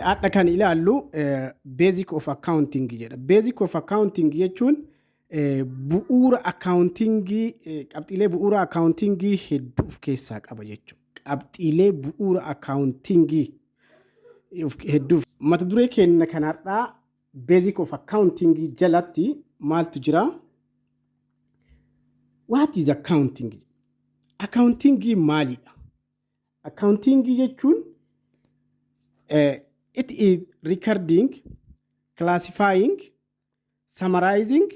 Adda kan ilaallu basic of accounting jedha. Basic of accounting jechuun bu'uura accountingii qabxiilee bu'uura accountingii hedduu of keessaa qaba jechuudha. Qabxiilee bu'uura accountingii hedduu mata duree keenya kanarraa basic of accounting jalatti maaltu jira? What is accounting? Accounting maalidha? Accounting jechuun it is recording, classifying, summarizing,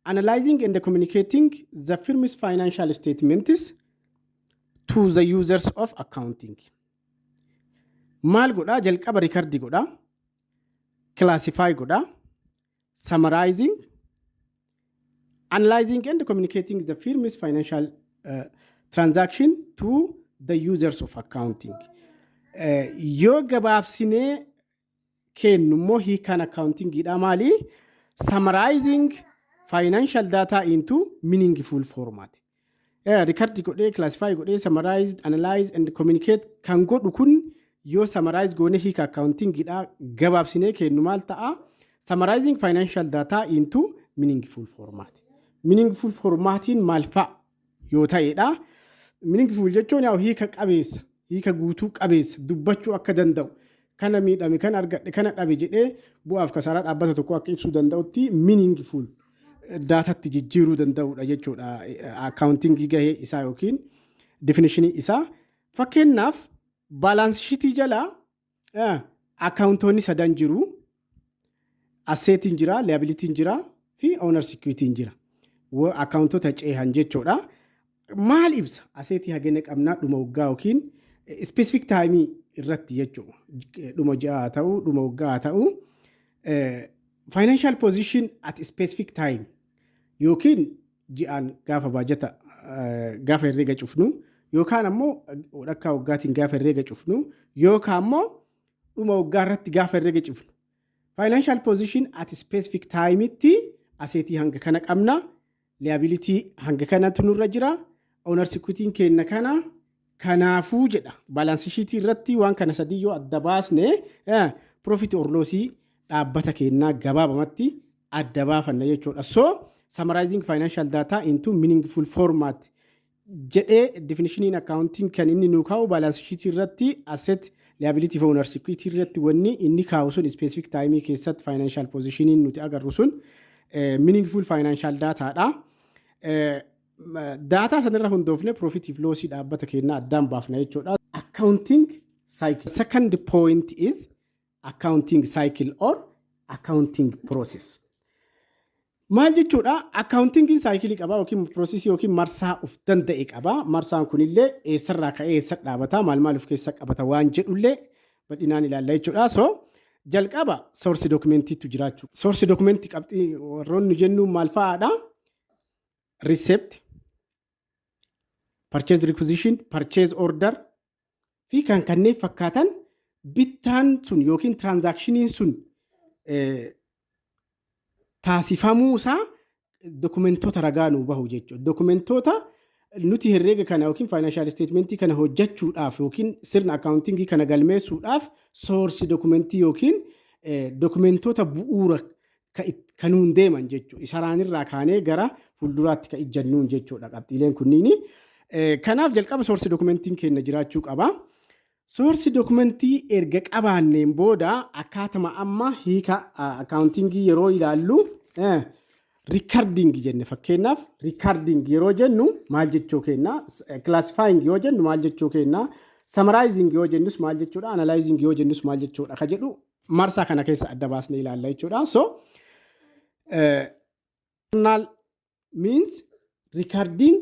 analyzing and communicating the firm's financial statements to the users of accounting. Maal godha? Jalqaba record godha, classify godha, summarizing, analyzing and communicating the firm's financial transaction to the users of accounting. Yoo gabaabsinee kennu immoo hiikaan accountingidha maali? Summarizing financial data into meaningful format. Record godhee, classify godhee, summarize, analyze and communicate kan godhu kun yoo summarize goone hiika accountingidha gabaabsinee kennu maal ta'a? Summarizing financial data into meaningful format. Meaningful formatiin maal fa'a yoo ta'edha? Meaningful jechuun yaa hiika qabeessa, hiika guutuu qabeessa dubbachuu akka danda'u, kana miidhame, kana argadhe, kana dhabe jedhee bu'aaf kasaaraa dhaabbata tokko akka ibsuu danda'utti meaningful daatatti jijjiiruu danda'udha jechuudha accountingii gahee isaa yookiin definitionii isaa. Fakkeenyaaf balance sheetii jala accountoonni sadan jiru. Asseetiin jira, liabilitiin jira fi owner's equity'n jira. Accountoota ceehan jechuudha. Maal ibsa? Asseetii hagana qabnaa dhuma waggaa yookiin specific time irratti jechuudha. Dhuma ji'aa ta'uu, dhuma waggaa ta'uu. Financial position at specific time yookiin ji'aan gaafa baajata gaafa herreega cufnu yookaan ammoo walakkaa waggaatiin gaafa herreega cufnu yookaan ammoo dhuma waggaa irratti gaafa herreega cufnu. Financial position at specific time itti asseetii hanga kana qabna, liability hanga kanatu nurra jira, owner's equity'n keenya kana kanaafuu jedha. Balance sheet irratti waan kana sadii yoo adda baasne profit or loss dhaabbata keenyaa gabaabamatti adda baafanna jechuudha. So summarizing financial data into meaningful format jedhee definitioniin accounting kan inni nu kaa'u balance sheet irratti asset liability fi owner's equity irratti wanni inni kaa'u sun specific time keessatti financial positioniin nuti agarru sun meaningful financial data dha. Data sanirra hundoofne profit if loss dhaabbata keenyaa addaan baafna jechuudha. Accounting cycle. Second point is accounting cycle or accounting process. Maal jechuudha? Accounting cycle qaba yookiin process yookiin marsaa of danda'e qaba. Marsaan kunillee eessarraa ka'ee eessa dhaabata, maal of keessa qabata waan jedhullee bal'inaan ilaalla jechuudha. So jalqaba source documentiitu jiraachuu. Source documenti qabxii warroonni jennu maal fa'aadha? Receipt, purchase requisition, purchase order fi kan kanneen fakkaatan bittaan sun yookiin transactioniin sun taasifamuu isaa dokumentoota ragaa nuu bahu jechuudha. Dokumentoota nuti herreega kana yookiin financial statementii kana hojjechuudhaaf yookiin sirna accountingii kana galmeessuudhaaf source documentii yookiin dokumentoota bu'uura kanuun deeman jechuudha. Isaanirraa kaanee gara fuulduraatti ka ijjannuun jechuudha qabxiileen kunniini. Kanaaf jalqaba source documentiin keenya jiraachuu qaba. Source documentii erga qabaanneen booda akkaatuma amma hiika accountingii yeroo ilaallu recording jenne. Fakkeenyaaf recording yeroo jennu maal jechuu kenna? Classifying yoo jennu maal jechuu kenna? Summarizing yoo jennus maal jechuudha? Analyzing yoo jennus maal jechuudha? Ka jedhu marsaa kana keessa adda baasnee ilaalla jechuudha. So journal means recording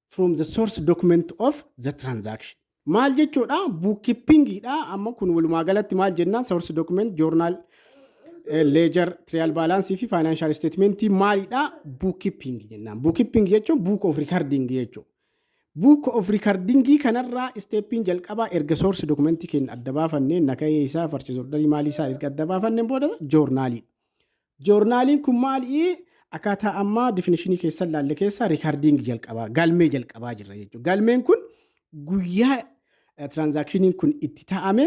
from the source document of the transaction. Maal jechuudha? Bookkeepingidha. Amma kun walumaa galatti maal jenna? Source document, journal, ledger, trial balance fi financial statement maalidha? Bookkeeping jenna. Bookkeeping jechuun book of recording jechuudha. Book of recording kanarraa steppiin jalqaba erga source document keenya adda baafannee nakayee isaa purchase order maalii isaa erga adda baafanneen booda journalii. Journaliin kun maali? Akkaataa amma definitionii keessa laalle keessa recording jalqaba, galmee jalqabaa jirra jechuudha. Galmeen kun guyyaa transactioniin kun itti ta'ame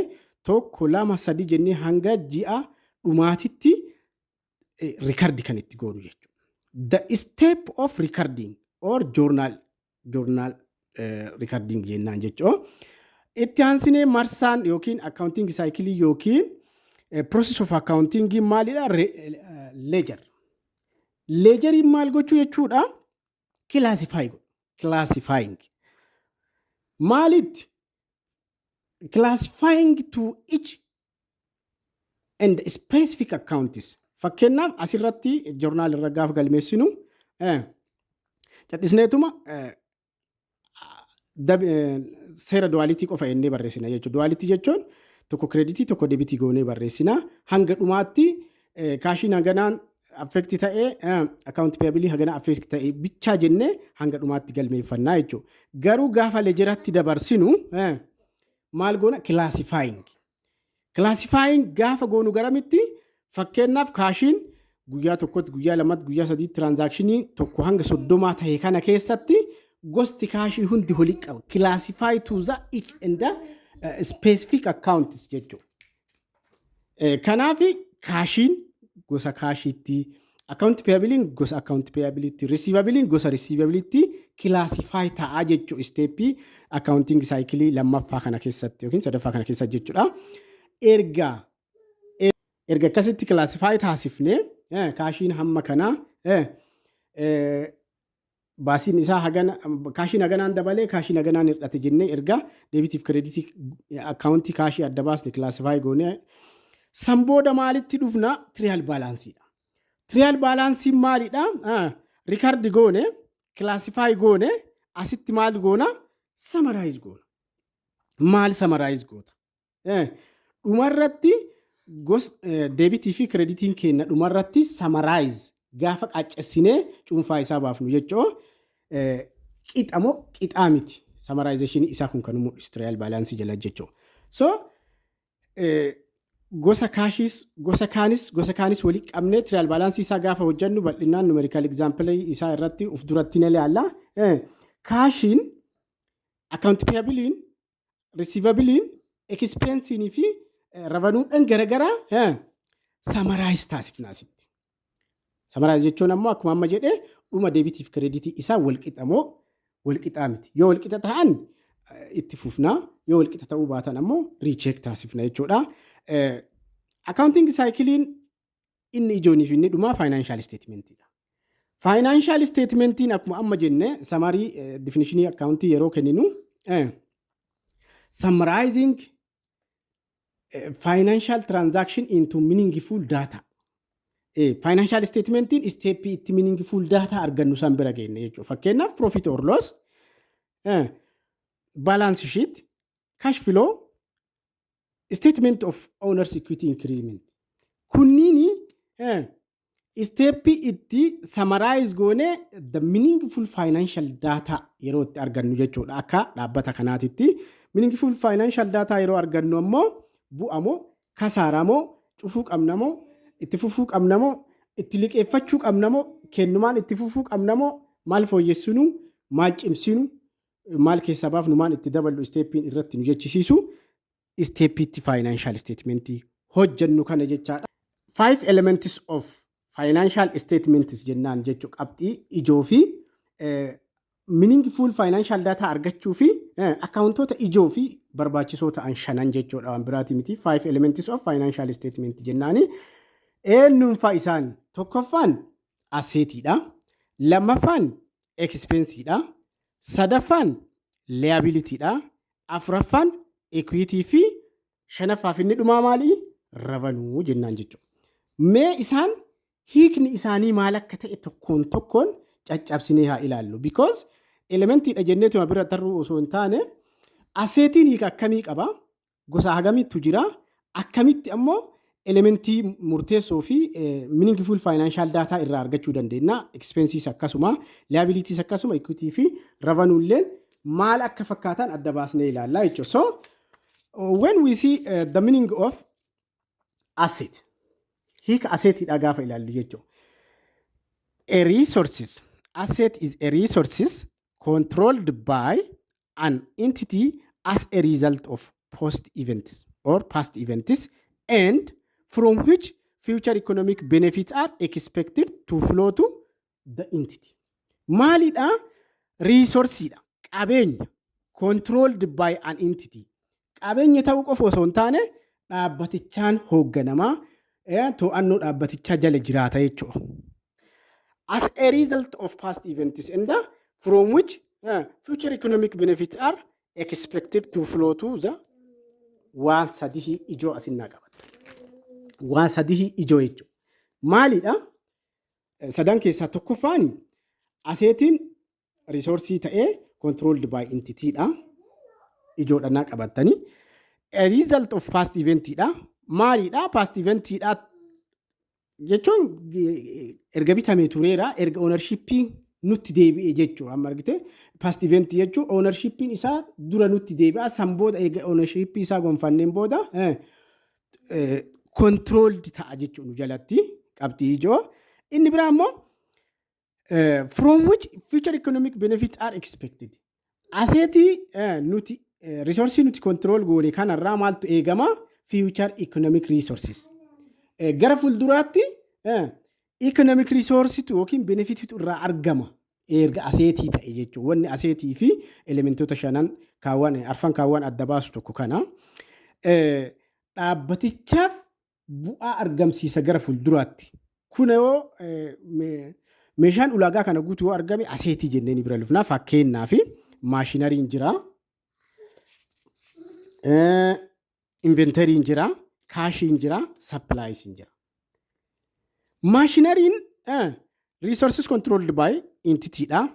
tokko lama sadii jennee hanga ji'a dhumaatitti record kan itti goonu jechuudha. The step of recording or journal recording jennaan jechuudha. Itti aansinee marsaan yookiin accounting cycle yookiin process of accounting maalidha? Ledger. Ledger maal gochuu jechuudha? Classifying. Maalit? Classifying to each and specific accounts. Fakkeenyaaf asirratti joornaal irra gaafa galmeessinu cadhisneetuma seera duwaalitii qofa ennee barreessina jechuudha. Duwaalitii jechuun tokko kreditii tokko debitii goonee barreessina. Hanga dhumaatti kaashiin hanganaan affekti ta'ee account payabilii hanganaa affekti ta'ee bichaa jennee hanga dhumaatti galmeeffannaa jechuudha. Garuu gaafa lejeratti dabarsinu maal goona? Classifying gaafa goonu garamitti fakkeenyaaf kaashiin guyyaa tokkotti, guyyaa lamatti, guyyaa sadiitti tiraansaakshinii tokko hanga 30 ta'e kana keessatti gosti kaashii hundi waliin qaba. Classify to the each and the specific accounts jechuudha. Kanaaf kaashiin gosa kaashiitti, account payabiliin gosa account payabiliitti, receivabiliin gosa receivabiliitti classify ta'a jechuudha. Steepii accounting cycle lammaffaa kana keessatti yookiin sadaffaa kana keessatti jechuudha. Erga akkasitti classify taasifnee kaashiin hamma kanaa baasiin isaa kaashiin haganaan dabalee kaashiin haganaan hir'ate jennee erga deebitiif kreditii akkaawuntii kaashii adda baasne classify goonee san booda maalitti dhufna? Trial baalaansiidha. Trial baalaansiin maalidha? Record goone, classify goone, asitti maal goona? Summarize goona. Maal summarize goota? Dhumarratti deebitii fi kreditiin kenna dhumarratti summarize gaafa qaccessinee cuunfaa isaa baafnu jechuudha. Qixamoo qixaa miti. Summarization isaa kun kan mul'isu trial balance jala jechuudha. So gosa kaanis walii qabnee trial balance isaa gaafa hojjennu bal'inaan numerical example isaa irratti uf duratti ni ilaalla. Kaashiin, account payabiliin, receivabiliin, expensiin fi revenuudhaan garagaraa summarize taasifna asitti. Summarize jechuun ammoo akkuma amma jedhee dhuma deebitiif kreditii isaa walqixaa miti. Yoo walqixa ta'an itti fufnaa, yoo walqixa ta'uu baatan ammoo recheck taasifna jechuudha. Accounting cyclein inni ijooniif inni dhumaa financial statementidha. Financial statementiin akkuma amma jenne summary definitionii accountii yeroo kenninu summarizing financial transaction into meaningful data. Financial statementiin steepii itti meaningful data argannu san bira geenne jechuudha. Fakkeenyaaf profit or loss, balance sheet, cash flow, statement of owner's equity increasement. Kunniini steepii itti summarize goone the meaningful financial data yeroo itti argannu jechuudha. Akka dhaabbata kanaatitti meaningful financial data yeroo argannu ammoo bu'amoo, kasaaramoo, cufuu qabnamoo, itti fufuu qabnamoo, itti liqeeffachuu qabnamoo, kennumaan itti fufuu qabnamoo, maal fooyyessinu, maal cimsinu, maal keessa baafnu, maal itti daballu steepiin irratti nu jechisiisu steepiitti financial statementii hojjennu kana jechaadha. 5 elements of financial statements jennaan jechuu qabxii ijoo fi meaningful financial data argachuu fi akkaawuntoota ijoo fi barbaachisoo ta'an 5 jechuudha. Waan biraati miti. 5 elements of financial statement jennaani. Eenyuunfaa isaan? Tokkoffaan asseetiidha. Lammaffaan expensiidha. Sadaffaan liabilityidha. Afuraffaan equity fi shanaffaaf inni dhumaa maali? Revenue jennaan jechuudha. Mee isaan hiikni isaanii maal akka ta'e tokkoon tokkoon caccabsinee haa ilaallu. Because elementiidha jenneetuma bira tarruu osoo hin taane asseetiin hiika akkamii qaba? Gosa hagamiitu jira? Akkamitti ammoo elementii murteessoo fi meaningful financial data irraa argachuu dandeenya. Expenses akkasuma, liabilities akkasuma, equity fi revenue illeen maal akka fakkaatan adda baasnee ilaalla jechuudha. So when we see the meaning of asset, hiika asseetiidha gaafa ilaallu jechuudha. A resources. Asset is a resources controlled by an entity as a result of post events or past events and from which future economic benefits are expected to flow to the entity. Maalidha? Resourceidha. Qabeenya controlled by an entity. Qabeenya ta'uu qofa osoo hin taane dhaabbatichaan hoogganamaa to'annoo dhaabbatichaa jala jiraata jechuudha. As a result of past events and from which future economic benefits are expected to flow to the waan sadii ijoo asinnaa qabata. Waan sadii ijoo jechuudha. Maalidha? Sadan keessaa tokkoffaan aseetiin reesoorsii ta'ee controlled by entity dha. Ijoodhanaa qabatanii. A result of past event dha. Maalidha? Past event dha jechuun erga bitamee tureera, erga ownershipiin nutti deebi'e jechuudha. Amma argite past event jechuun ownershipiin isaa dura nutti deebi'a. San booda erga ownershipii isaa gonfanneen booda controlled ta'a jechuudha jalatti qabxii ijoo. Inni biraa immoo from which future economic benefits are expected. Aseetii nuti resource nuti control goone kanarraa maaltu eegama? Future economic resources. Gara fuulduraatti economic resource yookiin benefit irraa argama. Erga aseetii ta'e jechuudha. Wanni aseetii fi elementoota shanan kaawwan arfan kaawwan adda baasu tokko kana dhaabbatichaaf bu'aa argamsiisa gara fuulduraatti. Kun yoo meeshaan ulaagaa kana guutuu argame aseetii jenneen bira lufnaa. Fakkeenyaaf maashinariin jira, inventoriin jira, kaashiin jira, suppliesiin jira. Maashinariin resources controlled by entity dha.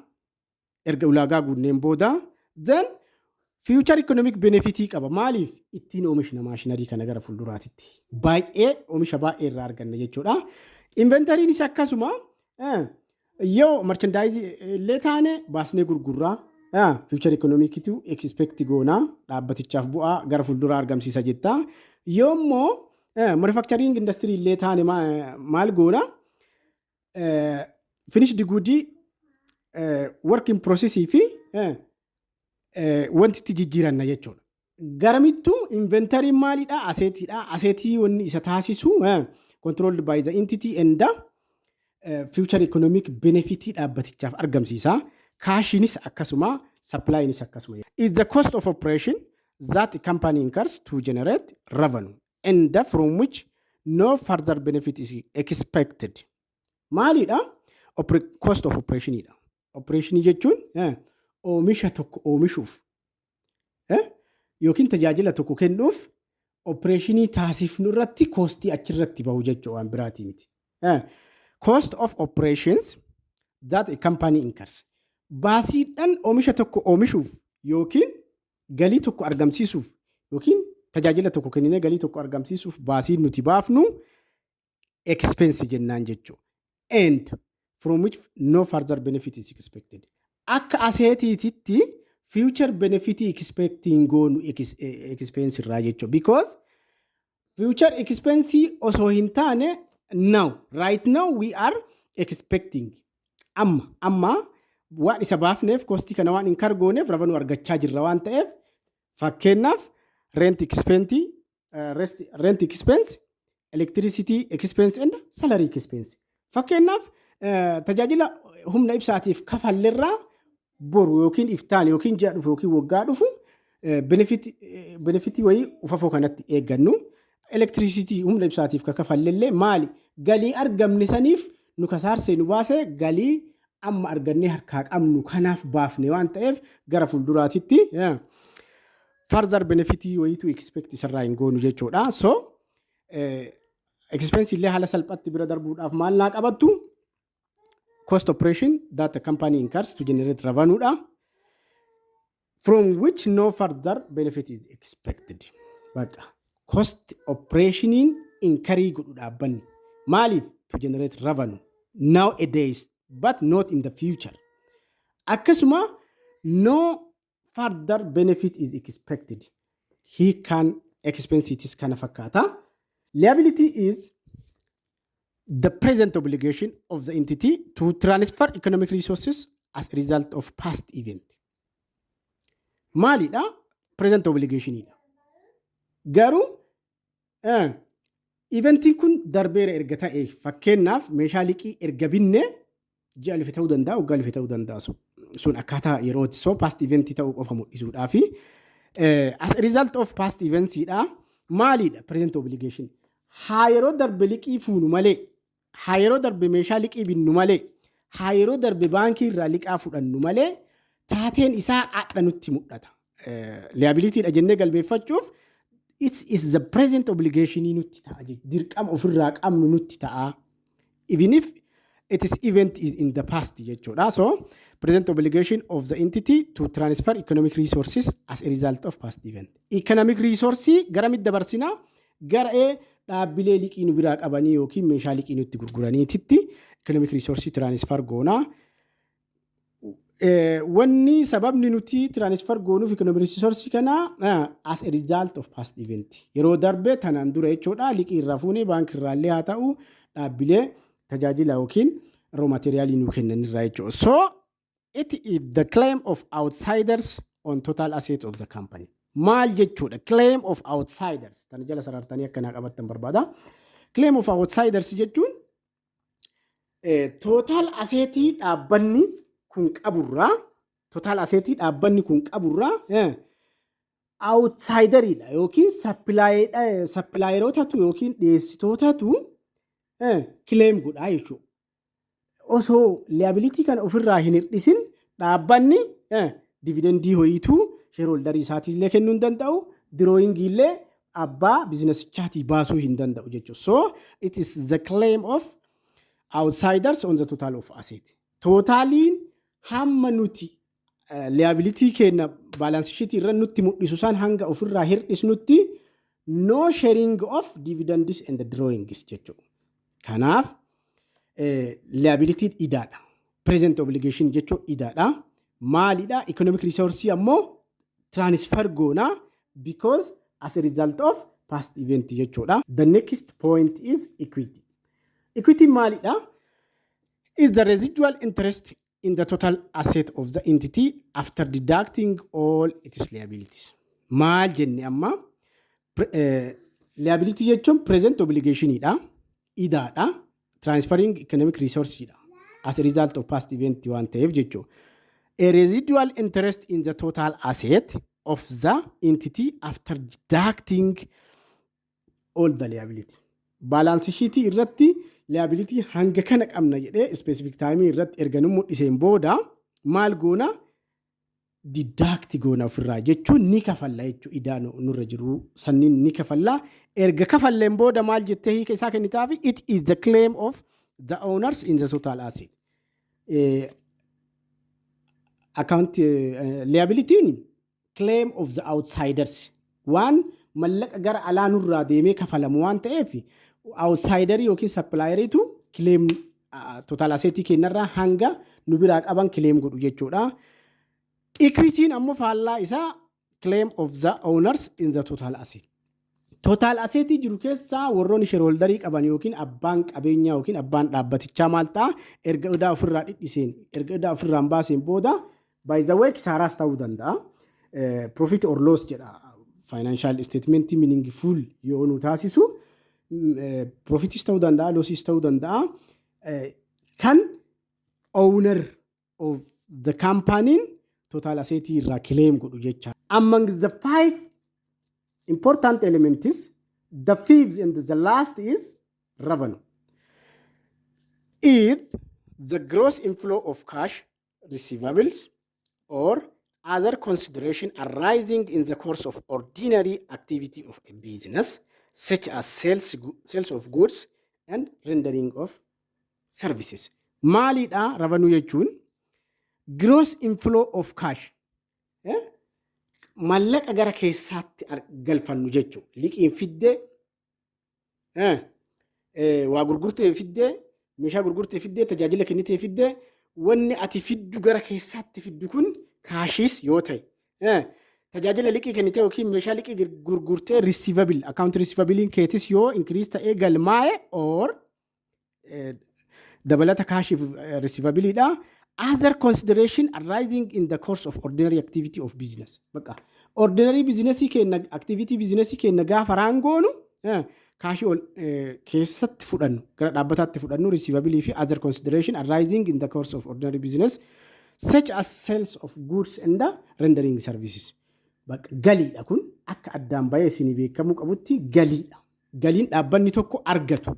Erga ulaagaa guunneen booda then future economic benefit qaba. Maaliif? Ittiin oomishna maashinarii kana gara fuulduraatitti. Baay'ee oomisha baay'ee irraa arganna jechuudha. Inventoriinis akkasuma yoo merchandise illee taane baasnee gurgurraa. Future economic tu expect goona dhaabbatichaaf bu'aa gara fuulduraa argamsiisa jetta. Yoommoo manufacturing industry illee taane maal goona? Finished good work in process fi wanti itti jijjiiranna jechuudha. Garamittuu inventory maalidha? Aseetiidha. Aseetii wanni isa taasisu controlled by the entity and future economic benefit dhaabbatichaaf argamsiisa. Cash-inis akkasuma, supply-inis akkasuma. Is the cost of operation that a company incurs to generate revenue and from which no further benefit is expected. Maalidha? Cost of operation idha. Operation jechuun oomisha tokko oomishuuf yookiin tajaajila tokko kennuuf operation taasifnu irratti cost achirratti bahu jechuudha waan biraatii miti. Cost of operations that a company incurs. Baasiidhaan oomisha tokko oomishuuf yookiin galii tokko argamsiisuuf yookiin tajaajila tokko kenninee galii tokko argamsiisuuf baasiin nuti baafnu expense jennaan jechuudha. And from which no further benefit is expected. Akka aseetiitti future benefit expecting goonu expense irraa jechuudha. Because future expense osoo hin taane right now we are expecting. Amma waan isa baafneef kostii kana waan hin kargooneef revenue argachaa jirra waan ta'eef fakkeenyaaf rent expense, electricity expense and salary expense. Fakkeenyaaf tajaajila humna ibsaatiif kafalleerraa boru yookiin iftaan yookiin ji'a dhufu yookiin waggaa dhufu benefit wayii ufafoo kanatti eeggannu. Electricity humna ibsaatiif kafallellee maali? Galii argamne saniif nu kasaarsee nu baasee galii amma argannee harkaa qabnu kanaaf baafne waan ta'eef gara fuulduraatitti further benefit wayitu expect isarraa hin goonu jechuudha. So expense illee haala salphatti bira darbuudhaaf maal naa qabattu? Cost operation that the company incurs to generate revenue dha. From which no further benefit is expected. Baqa cost operation incurring godhu dhaabbanni. Maaliif? To generate revenue nowadays but not in the future. Akkasuma no further benefit is expected. He can expense it is kana fakkaata. Liability is the present obligation of the entity to transfer economic resources as a result of past event. Maalidha? Present obligation idha. Garuu Eventiin kun darbeera erga ta'e fakkeenyaaf meeshaa liqii erga binne ji'a lifi ta'uu danda'a, waggaa lifi ta'uu danda'a. Sun akkaataa yerooti. So past eventii ta'uu qofa mul'isuudhaa fi as a result of past eventsidha. Maalidha? Present obligation. Haa yeroo darbe liqii fuunu malee, haa yeroo darbe meeshaa liqii binnu malee, haa yeroo darbe baankii irraa liqaa fudhannu malee taateen isaa adda nutti mul'ata. Liabilitiidha jennee galmeeffachuuf it is the present obligation nutti ta'a. Dirqama ofirraa qabnu nutti ta'a. Even if its event is in the past jechuudha. So present obligation of the entity to transfer economic resources as a result of past event. Economic resource garamitti dabarsina gara dhaabbilee liqii nu biraa qabanii yookiin meeshaa liqii nutti gurguraniititti economic resource transfer goona. Wanni sababni nuti transfer goonuuf economic resource kana as a result of past event. Yeroo darbe tanaan dura jechuudha liqii irraa fuunee baankii irraa illee haa ta'u dhaabbilee tajaajila yookiin raw material nu kennan irraa jechuudha. So it is the claim of outsiders on total asset of the company. Maal jechuudha? Claim of outsiders. Tan jala sarartanii akkanaa qabattan barbaada. Claim of outsiders jechuun total asset dhaabbanni kun qaburraa, total asset dhaabbanni kun qaburraa outsideridha yookiin supplierotatu yookiin dhiyeessitootatu claim godhaa jechuudha. Osoo liability kan ofirraa hin hir'isin dhaabbanni dividendii ho'ituu shareholderii isaatii illee kennuu hin danda'u, drawing illee abbaa biizinasichaatii baasuu hin danda'u jechuudha. So it is the claim of outsiders on the total of asset. Totaaliin hamma nuti liability keenya balance sheet irra nutti mul'isu san hanga ofirraa hir'isnutti no sharing of dividends and the drawings jechuudha. Kanaaf liability idaadha. Present obligation jechuun idaadha. Maalidha? Economic resource ammoo transfer goona because as a result of past event jechuudha. The next point is equity. Equity maalidha? Is the residual interest in the total asset of the entity after deducting all its liabilities. Maal jenne amma liability jechuun present obligation idha, idaadha, transferring economic resource idha as a result of past event waan ta'eef jechuudha. A residual interest in the total asset of the entity after deducting all the liability. Balance sheet irratti liability hanga kana qabna jedhee specific time irratti erga nu mul'iseen booda maal goona deduct goona ofirraa jechuun ni kafalla jechuudha. Idaan nurra jiru sanniin ni kafalla. Erga kafalleen booda maal jettee hiika isaa kennitaafi it is the claim of the owners in the total asset. Account liability claim of the outsiders waan mallaqa gara alaa nurraa deemee kafalamu waan ta'eef outsider yookiin supplier tu claim total asset keenyarraa hanga nu biraa qaban claim godhu jechuudha. Equity ammoo faallaa isaa claim of the owners in the total asset. Total asset jiru keessaa warroonni shareholderii qaban yookiin abbaan qabeenyaa yookiin abbaan dhaabbatichaa maal ta'a erga odaa ofirraa dhidhiseen erga odaa ofirraan baaseen booda by the way kisaaraas ta'uu danda'a. Profit or loss jedha financial statement meaningful yoo nu taasisu profitis ta'uu danda'a, lossis ta'uu danda'a. Kan owner of the company total asset irraa claim godhu jecha. Among the 5 important elements, the fifth and the last is revenue. If the gross inflow of cash, receivables, or other consideration arising in the course of ordinary activity of a business, such as sales of goods and rendering of services. Maalidha revenue jechuun gross inflow of cash. Mallaqa gara keessaatti galfannu jechuudha. Liqiin fiddee waa gurgurtee fiddee meeshaa gurgurtee fiddee tajaajila kennitee fiddee wanni ati fiddu gara keessaatti fiddu kun kaashiis yoo ta'e tajaajila liqii kennitee yookiin meeshaa liqii gurgurtee receivable account receivable keetis yoo increase ta'ee galmaa'e or dabalata kaashiif receivable dha. Other consideration arising in the course of ordinary activity of business. Bakka ordinary business kenna activity business kenna gaafa raangoonu kaashii ol keessatti fudhannu gara dhaabbataatti fudhannu receivability fi other consideration arising in the course of ordinary business such as sales of goods and rendering services. Galiidha kun akka addaan bahee isinii beekamuu qabutti galiidha. Galiin dhaabbanni tokko argatu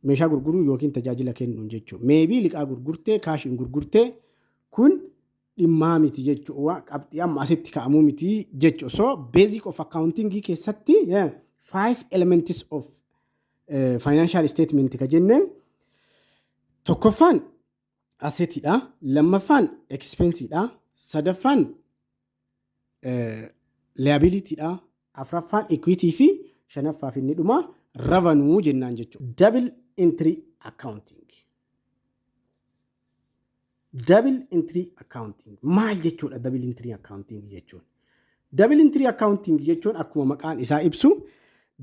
meeshaa gurguruu yookiin tajaajila kennuun jechuudha. Meebii liqaa gurgurtee kaashiin gurgurtee kun dhimmaa miti jechuudha. Qabxii amma asitti kaa'amuu miti jechuudha. So basic of accounting keessatti 5 elements of financial statement ka jenneen tokkoffaan assetidha, lammaffaan expensedha, sadaffaan liabilitydha, afraffaan equity fi shanaffaa fi inni dhuma revenue jennaan jechuudha. Double entry accounting. Double entry accounting maal jechuudha? Double entry accounting jechuun double entry accounting jechuun akkuma maqaan isaa ibsu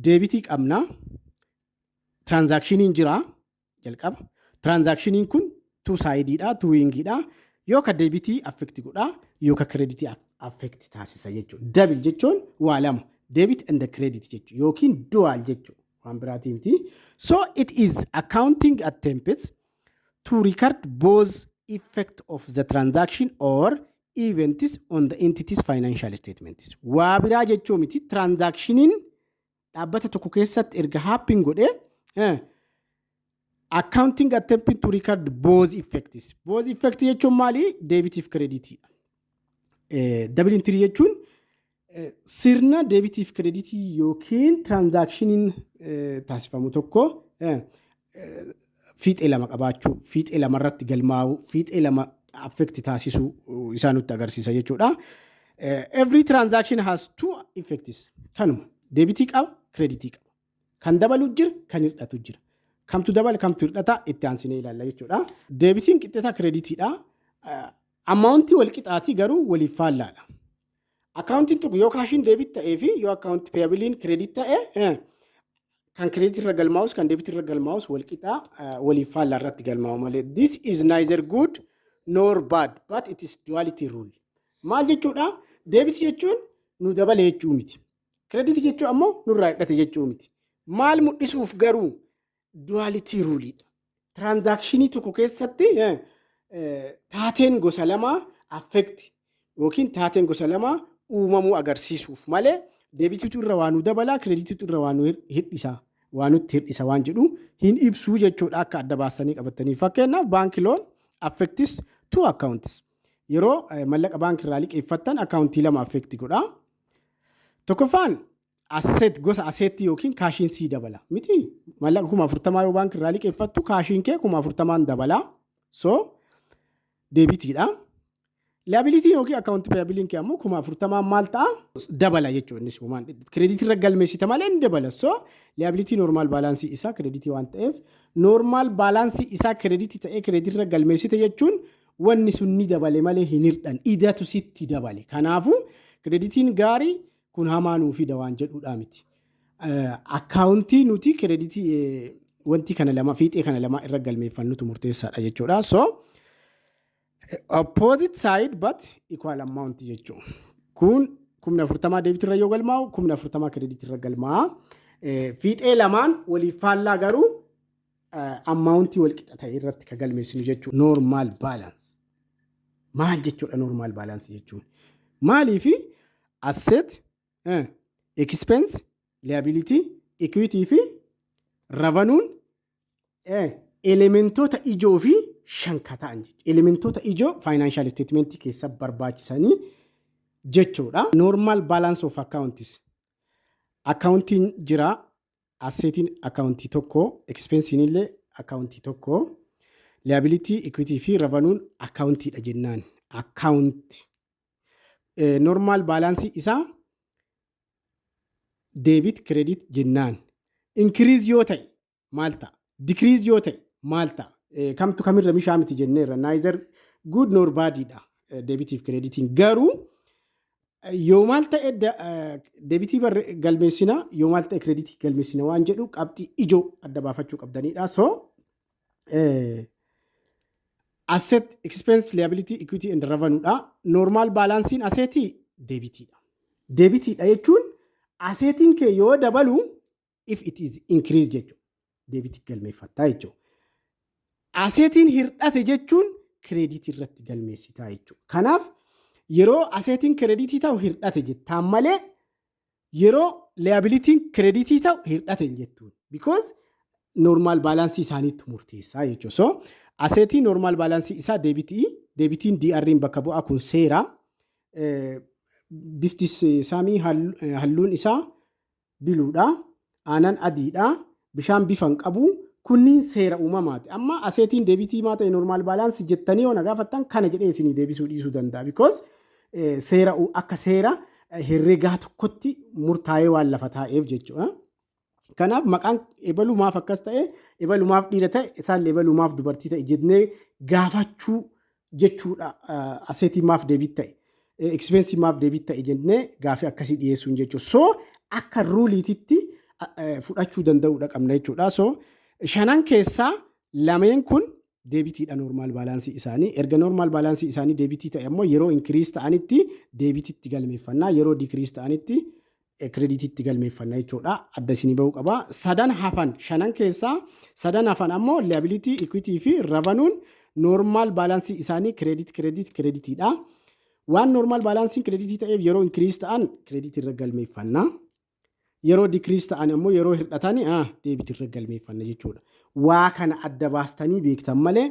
deebitii qabna, transactioniin jira jalqaba. Transactioniin kun two sideidha, two wingidha. Yoo ka deebitii affect godha yoo ka creditii affect taasisa jechuudha. Double jechuun waa lama, debit and credit jechuudha yookiin dual jechuudha waan biraatii miti. So it is accounting attempts to record both effect of the transaction or events on the entity's financial statements. Waa biraa jechuu miti transactioniin dhaabbata tokko keessatti erga happen godhe accounting attempting to record both effects. Both effect jechuun maali? Debit fi credit. Double entry jechuun sirna debit fi credit yookiin transactioniin taasifamu tokko fiixee lama qabaachuu, fiixee lama irratti galmaa'uu, fiixee lama affect taasisuu isaa nutti agarsiisa jechuudha. Every transaction has two effects. Kanuma debitii qaba, creditii qaba. Kan dabalu jira, kan hir'atu jira. Kamtu dabala, kamtu hir'ata itti aansinee ilaalla jechuudha. Debitiin qixxeeta creditiidha. Amount wal qixaatii garuu waliif faallaadha. Accounting tokko yoo kaashiin debit ta'ee fi yoo account payabiliin credit ta'e kan credit irra galmaa'us kan debit irra galmaa'us wal qixaa waliif faallaa irratti galmaa'u malee. This is neither good nor bad but it is duality rule. Maal jechuudha? Debit jechuun nu dabale jechuu miti. Credit jechuun ammoo nurraa hidhate jechuu miti. Maal mul'isuuf garuu duality ruleidha. Transactionii tokko keessatti taateen gosa lama affect yookiin taateen gosa lama uumamuu agarsiisuuf malee debititu irra waan nu dabala, credititu irra waan nu hir'isa, waan nutti hir'isa waan jedhu hin ibsuu jechuudha akka adda baasanii qabatanii. Fakkeenyaaf bank loan affects two accounts. Yeroo mallaqa baankii irraa liqeeffattan accountii lama affect godha. Tokkoffaan asset gosa asset yookiin kaashiin sii dabala. Miti mallaqa 40,000 yoo baankii irraa liqeeffattu kaashiin kee 40,000 dabala. So debitiidha. Liability yookiin account payabiliin kee ammoo 40,000 maal ta'a? Dabala jechuudha innis kumaan credit irra galmeessita malee ni dabala. So liability normal balance isaa credit waan ta'eef normal balance isaa credit ta'ee credit irra galmeessita jechuun wanni sun ni dabale malee hin hir'an idatu sitti dabale. Kanaafuu creditiin gaarii kun hamaa nuu fida waan jedhuudha miti. Accountii nuti creditii wanti kana lama fiixee kana lama irra galmeeffannutu murteessaadha jechuudha. So opposite side but equal amount jechuun kun 40,000 debit irra yoo galmaa'u 40,000 credit irra galmaa'a. Fiixee lamaan waliif faallaa garuu amount wal qixa ta'e irratti ka galmeessinu jechuudha. Normal balance maal jechuudha? Normal balance jechuun maalii fi asset, expense, liability, equity fi revenue elementoota ijoo fi shankataan elementoota ijoo financial statement keessa barbaachisanii jechuudha. Normal balance of accounts. Accounting jira, assetiin accountii tokko, expensiin illee accountii tokko, liability, equity fi revenue accountiidha jennaan. Account normal balance isaa debit credit jennaan. Increase yoo ta'e maal ta'a? Decrease yoo ta'e maal ta'a? Kamtu kamirra mishaa miti jenneerra. Neither good nor badidha debitii fi creditiin. Garuu yoo maal ta'e debitii galmeessina yoo maal ta'e creditii galmeessina waan jedhu qabxii ijoo adda baafachuu qabdanidha. So asset, expense, liability, equity and revenue dha. Normal balansiin assetii debitiidha. Debitiidha jechuun aseetiin kee yoo dabalu if it is increase jechuudha. Deebitii galmeeffattaa jechuudha. Aseetiin hir'ate jechuun kireeditii irratti galmeessitaa jechuudha. Kanaaf yeroo aseetiin kireeditii ta'u hir'ate jettaan malee yeroo liabilitiin kireeditii ta'u hir'ate hin jettuun. Because normaal baalaansii isaaniitti murteessaa jechuudha. So aseetii normaal baalaansii isaa deebitiin DR'n bakka bu'aa kun seera. Bifti isaanii halluun isaa biluudha. Aanan adiidha. Bishaan bifa hin qabu. Kunniin seera uumamaati. Amma aseetiin deebitii maa ta'e normaal baalaansii jettanii yoo na gaafattan kana jedhee isinii deebisuu dhiisuu danda'a. Because seera akka seera herregaa tokkotti murtaa'ee waan lafa taa'eef jechuudha. Kanaaf maqaan ebalumaaf akkas ta'e ebalumaaf dhiira ta'e isaallee ebalumaaf dubartii ta'e jennee gaafachuu jechuudha. Aseetii maaf deebii ta'e expensive maaf deebii ta'e jennee gaafii akkasii dhiyeessuun jechuudha. So akka ruuliititti fudhachuu danda'uudha qabna jechuudha. So shanan keessaa lameen kun deebitiidha normaal baalaansii isaanii. Erga normaal baalaansii isaanii deebitii ta'e ammoo yeroo inkiriis ta'anitti deebitiitti galmeeffannaa, yeroo dikiriis ta'anitti kireeditiitti galmeeffannaa jechuudha. Adda isinii bahuu qaba. Shanan keessaa sadan hafan ammoo liability, equity fi revenuun normaal baalaansii isaanii kireeditiidha. Waan normaal baalaansiin kireeditii ta'eef yeroo inkiriis ta'an kireeditii irra galmeeffannaa. Yeroo dikiriis ta'an ammoo yeroo hir'atan deebitii irra galmeeffanna jechuudha. Waa kana adda baastanii beektan malee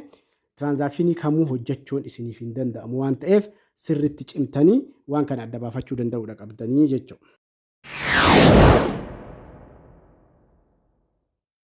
tiraanzaakshinii kamuu hojjechuun isiniif hin danda'amu waan ta'eef sirriitti cimtanii waan kana adda baafachuu danda'uudha qabdanii jechuudha.